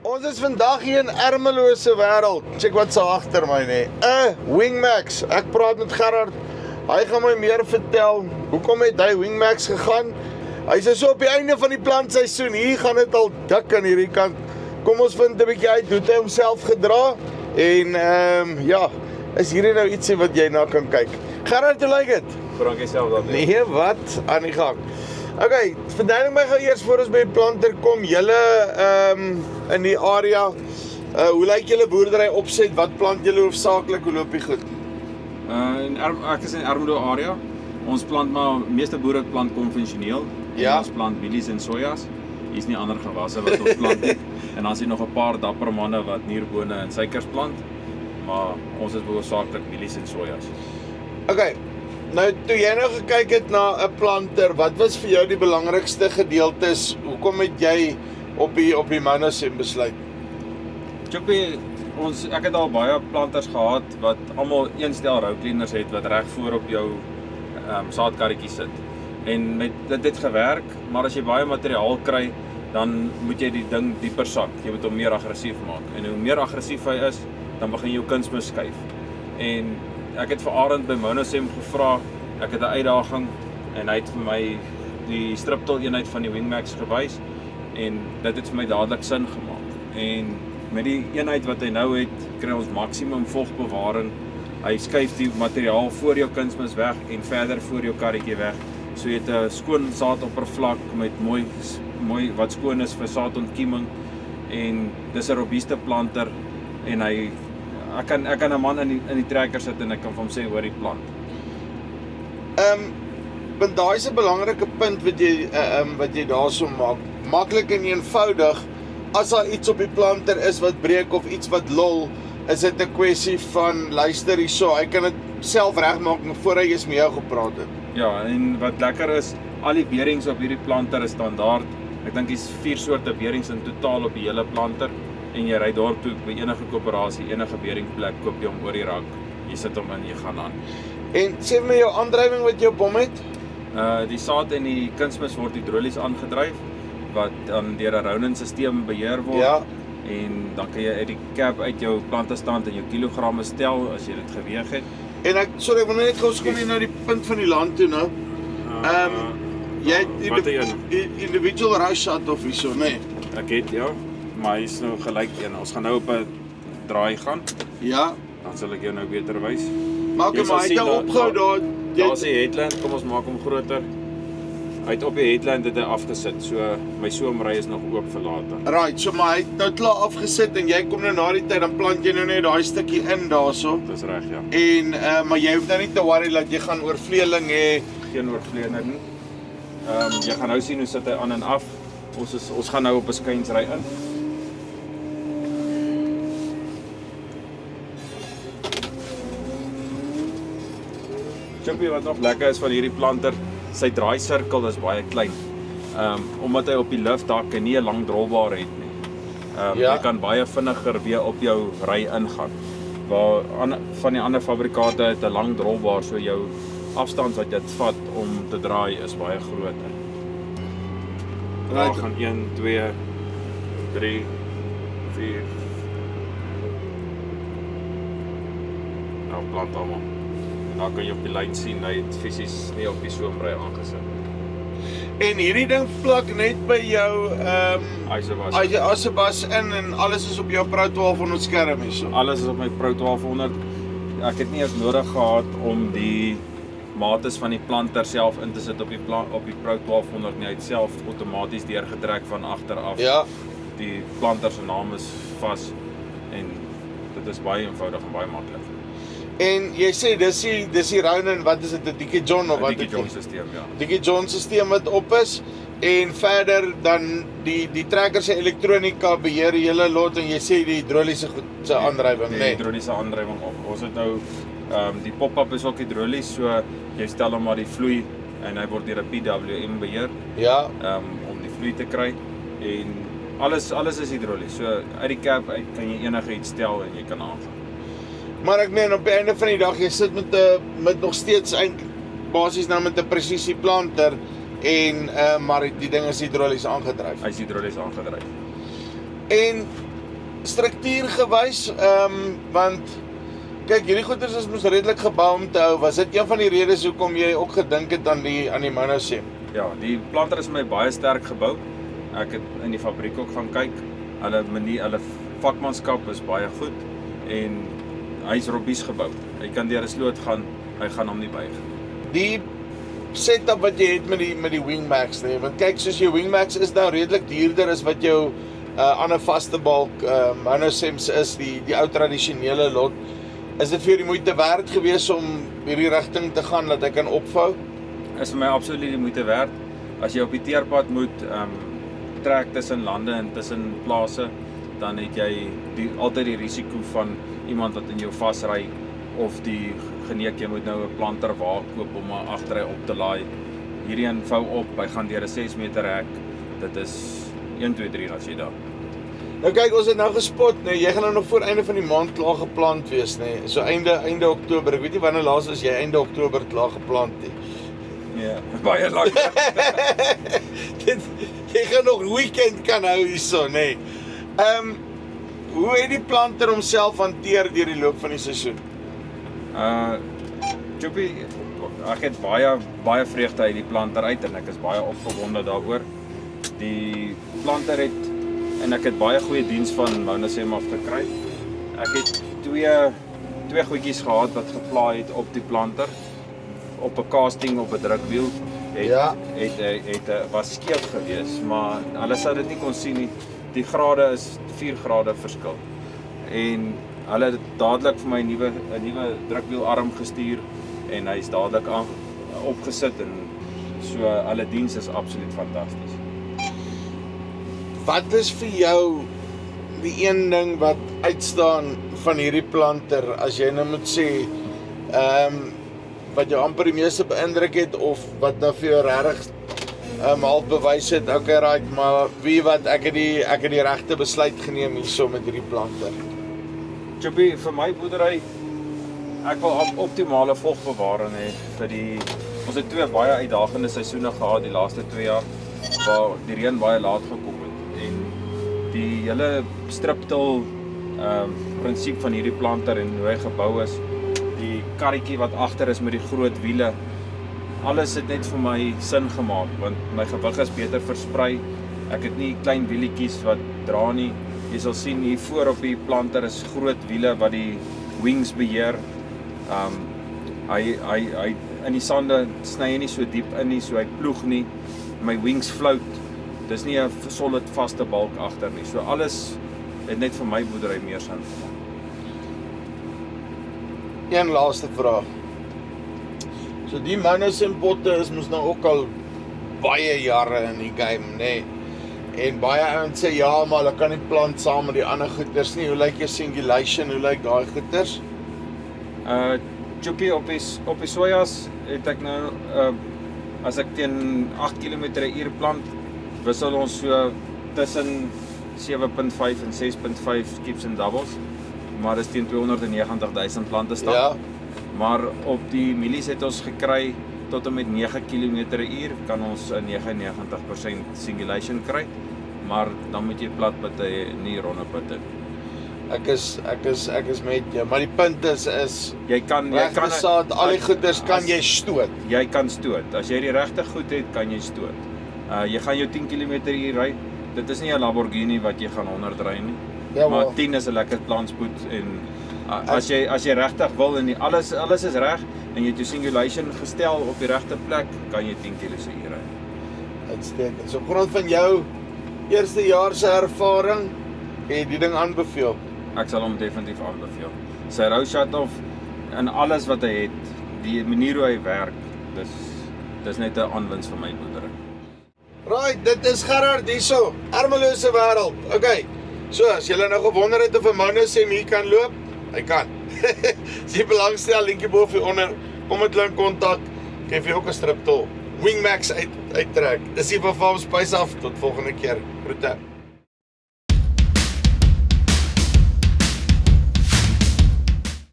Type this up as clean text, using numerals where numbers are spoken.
Ons is vandag hier in Ermelose wêreld. Check wat se agter my nê. Wingmax. Ek praat met Gerard. Hy gaan my meer vertel. Hoekom het hy Wingmax gegaan? Hy sê so op die einde van die plantseisoen. Hier gaan dit al dik aan hierdie kant. Kom ons vind 'n bietjie uit hoe hy homself gedra en ja, is hierdie nou ietsie wat jy na kan kyk. Gerard, hoe lyk dit? Frank jouself dan. Nee, wat aan die gang. Okay, verduidelik my gou eers voor ons by die planter kom. Julle in die area, hoe lyk julle boerdery opset? Wat plant julle hoofsaaklik? Hoe loop die goed? Ek is in Ermelo area. Ons plant maar meeste boere plant konvensioneel. Ja. Ons plant mielies en sojas. Hier is nie ander gewasse wat ons plant nie. En dan is hier nog 'n paar dapper manne wat nierbone en suikers plant. Maar ons is hoofsaaklik mielies en sojas. Okay. Nou, toe jy nou gekyk het na 'n planter, wat was vir jou die belangrikste gedeeltes? Hoekom het jy op die monosem besluit? Choppie, ek het al baie planters gehad wat almal een stel roucleaners het wat reg voor op jou saadkarretjie sit. En dit het gewerk, maar as jy baie materiaal kry, dan moet jy die ding dieper sak. Jy moet hom meer aggressief maak. En hoe meer aggressief hy is, dan begin jy jou kunsmis skuif. En ek het vir Arend by Monosem gevra, ek het 'n uitdaging en hy het vir my die striptil eenheid van die Wingmax gewys en dit het vir my dadelik sin gemaak. En met die eenheid wat hy nou het, kry ons maksimum vogbewaring. Hy skuif die materiaal voor jou kunsmis weg en verder voor jou karretjie weg. So jy het 'n skoon saadoppervlak met mooi wat skoon is vir saadontkieming en dis 'n robuuste planter en ek kan 'n man in die trekker sit en ek kan vir hom sê hoor die plant. Want daai is 'n belangrike punt wat jy daarso maak. Maklik en eenvoudig, as daar iets op die planter is wat breek of iets wat lol, is dit 'n kwessie van luister hierso, hy kan dit self regmaak voor hy eens met jou gepraat het. Ja, en wat lekker is, al die beerings op hierdie planter is standaard. Ek dink dis 4 soorte beerings in totaal op die hele planter. En jy ry dorp toe by enige koöperasie, enige beringplek, koop jy hom oor die rak. Jy sit hom in, jy gaan aan. En sê vir my jou aandrywing wat jy op hom het? Die saad en die kunsmis word hidrolies aangedryf wat dan deur 'n Ronin-stelsel beheer word. Ja. En dan kan jy uit die cap uit jou plantestand en jou kilogramme stel as jy dit geweeg het. En ek wil net gou kom hier na die punt van die land toe nou. Jy het individual row shot of so, nee. Ek het ja, maar hy is nou gelyk een. Ons gaan nou op 'n draai gaan. Ja. Dan sal ek jou nou beter wys. Maar hy het jou opgehou daar. Daar's die headland, kom ons maak hom groter. Hy het op die headland dit afgesit, so my soomry is nog oop vir later. Right, so maar hy het nou klaar afgesit en jy kom nou na die tyd, dan plant jy nou net daai stukkie in daarso. Dis reg, ja. En maar jy hoef nou nie te worry dat jy gaan oorvleeling hê. Geen oorvleeling nie. Jy gaan nou sien hoe sit hy aan en af. Ons gaan nou op 'n skynsry in. Choppie, wat nog lekker is van hierdie planter, sy draaisirkel is baie klein. Omdat hy op die liftdakke nie 'n lang drolbaar het nie. Ja. Jy kan baie vinniger weer op jou ry ingaan. Waar van die ander fabrikate het 'n lang drolbaar, so jou afstand wat dit vat om te draai is baie groter. Daar gaan 1, 2, 3, 4. Nou plant almal. Daar kan jy op die lyn sien, hy het fisies nie op die soomry aangesit. En hierdie ding plak net by jou Isebas in en alles is op jou Pro 1200 skerm hierso. Alles is op my Pro 1200. Ek het nie eens nodig gehad om die mates van die planter self in te sit op die Pro 1200 nie. Hy het self outomaties deurgetrek van agter af. Ja. Die planter se naam is vas en dit is baie eenvoudig en baie maklik. En jy sê dis die Ronin, wat is dit, 'n Dickie John of wat? Die Dickie John stelsel, ja. Dickie John stelsel wat op is en verder dan die trekker se elektronika beheer die hele lot en jy sê die hidroliese se aandrywing, nee. Nee. Die hidroliese aandrywing op. Ons het nou die pop-up is ook hidrolies, so jy stel hom maar die vloei en hy word deur 'n PWM beheer. Ja. Om die vloei te kry en alles is hidrolies. So uit die cap uit kan jy enige iets stel en jy kan aangaan. Maar ek meen op die einde van die dag jy sit met nog steeds eintlik basies nou met 'n presisie planter en maar die ding is hidrolies aangedryf. Hy is hidrolies aangedryf. En struktuurgewys, want kyk, hierdie goeders is mos redelik gebou om te hou. Was dit een van die redes hoekom jy ook gedink het aan die Monosem? Ja, die planter is my baie sterk gebou. Ek het in die fabriek ook gaan kyk. Hulle vakmanskap is baie goed en hy's robuus gebou. Hy kan deur 'n sloot gaan, hy gaan hom nie buig. Die setup wat jy het met die Wingmax, nee, want kyk, soos jou Wingmax is nou redelik duurder as wat jou ander vaste balk Monosems is, die ou tradisionele lot. Is dit vir jou die moeite werd gewees om hierdie rigting te gaan dat hy kan opvou? Is vir my absoluut die moeite werd. As jy op die teerpad moet trek tussen lande en tussen plase, dan het jy altyd die risiko van iemand wat in jou vasry of die geneek jy moet nou 'n planter waar koop om agter hy op te laai. Hierdie een vou op, hy gaan deur 'n 6 meter hek. Dit is 1 2 3 as jy daar. Nou kyk, ons het nou gespot, nee, jy gaan nou nog voor einde van die maand klaar geplant wees, nee. So einde Oktober. Ek weet nie wanneer laas was jy einde Oktober klaar geplant nie. Ja, baie lank. Jy gaan nog weekend kan hou hierso, nee. Hoe het die planter homself hanteer deur die loop van die seisoen? Joppie, ek het baie vreugde uit die planter uit en ek is baie opgewonde daaroor. Die planter het, en ek het baie goeie diens van Monosem af gekry. Ek het twee goedjies gehad wat geplaai het op die planter. Op 'n casting op 'n drukwiel was skeef gewees, maar hulle sou dit nie kon sien nie. Die grade is 4 grade verskil. En hulle het dadelik vir my 'n nuwe drukwielarm gestuur en hy's dadelik opgesit en so hulle diens is absoluut fantasties. Wat is vir jou die een ding wat uitstaan van hierdie planter as jy nou moet sê wat jou amper die meeste beïndruk het of wat nou vir jou regtig half bewys het, okay right, maar ek het die regte besluit geneem hierso met hierdie planter. Joppie, vir my boerdery, ek wil optimale vogbewaring hê vir ons het 2 baie uitdagende seisoene gehad die laaste 2 jaar waar die reën baie laat gekom het en die hele striptil prinsip van hierdie planter en hoe hy gebou is, die karretjie wat agter is met die groot wiele, alles het net vir my sin gemaak want my gewig is beter versprei. Ek het nie klein wielietjies wat dra nie. Jy sal sien hier voor op die planter is groot wiele wat die wings beheer. Hy in die sande sny hy nie so diep in nie, so hy ploeg nie. My wings float. Dis nie 'n solid vaste balk agter nie. So alles het net vir my boerdery meer sin gemaak. Een laaste vraag. So die Monosem potte is mos nou ook al baie jare in die game, nee. En baie ouens sê ja, maar hulle kan nie plant saam met die ander goeders nie. Hoe lyk jou singulation? Hoe lyk daai goeders? Joppie, op die sojas het ek nou as ek teen 8 km/h plant, wissel ons so tussen 7.5 en 6.5 skips en doubles. Maar dis teen 290,000 plante staan. Ja. Maar op die mielies het ons gekry tot en met 9 km/h kan ons 'n 99% singulation kry. Maar dan moet jy plat putte hê, nie ronde putte. Ek is met jou, maar die punt is jy kan saad, al die goeders kan jy stoot. Jy kan stoot. As jy die regte goed het, kan jy stoot. Jy gaan jou 10 km/h ry. Dit is nie 'n Lamborghini wat jy gaan 100 ry nie. Ja, maar 10 is 'n lekker plantspoed en as jy regtig wil en alles is reg en jy het jou singulation gestel op die regte plek, kan jy 10 km/h ry. Uitstekend. So op grond van jou eerste jaar se ervaring, kan jy die ding aanbeveel? Ek sal hom definitief aanbeveel. Sy row shut-off en alles wat hy het, die manier hoe hy werk, dis net 'n aanwins vir my boerdery. Right, dit is Gerard hierso, Ermelose wêreld. Okay. So, as julle nou gewonder het of 'n Monosem hier kan loop, hy kan. As jy belangstel, linkie bo of onder, kom met hulle in kontak. Kan jy vir ook 'n striptol Wingmax uittrek. Dis hier van Farm Spice af, tot volgende keer. Groete.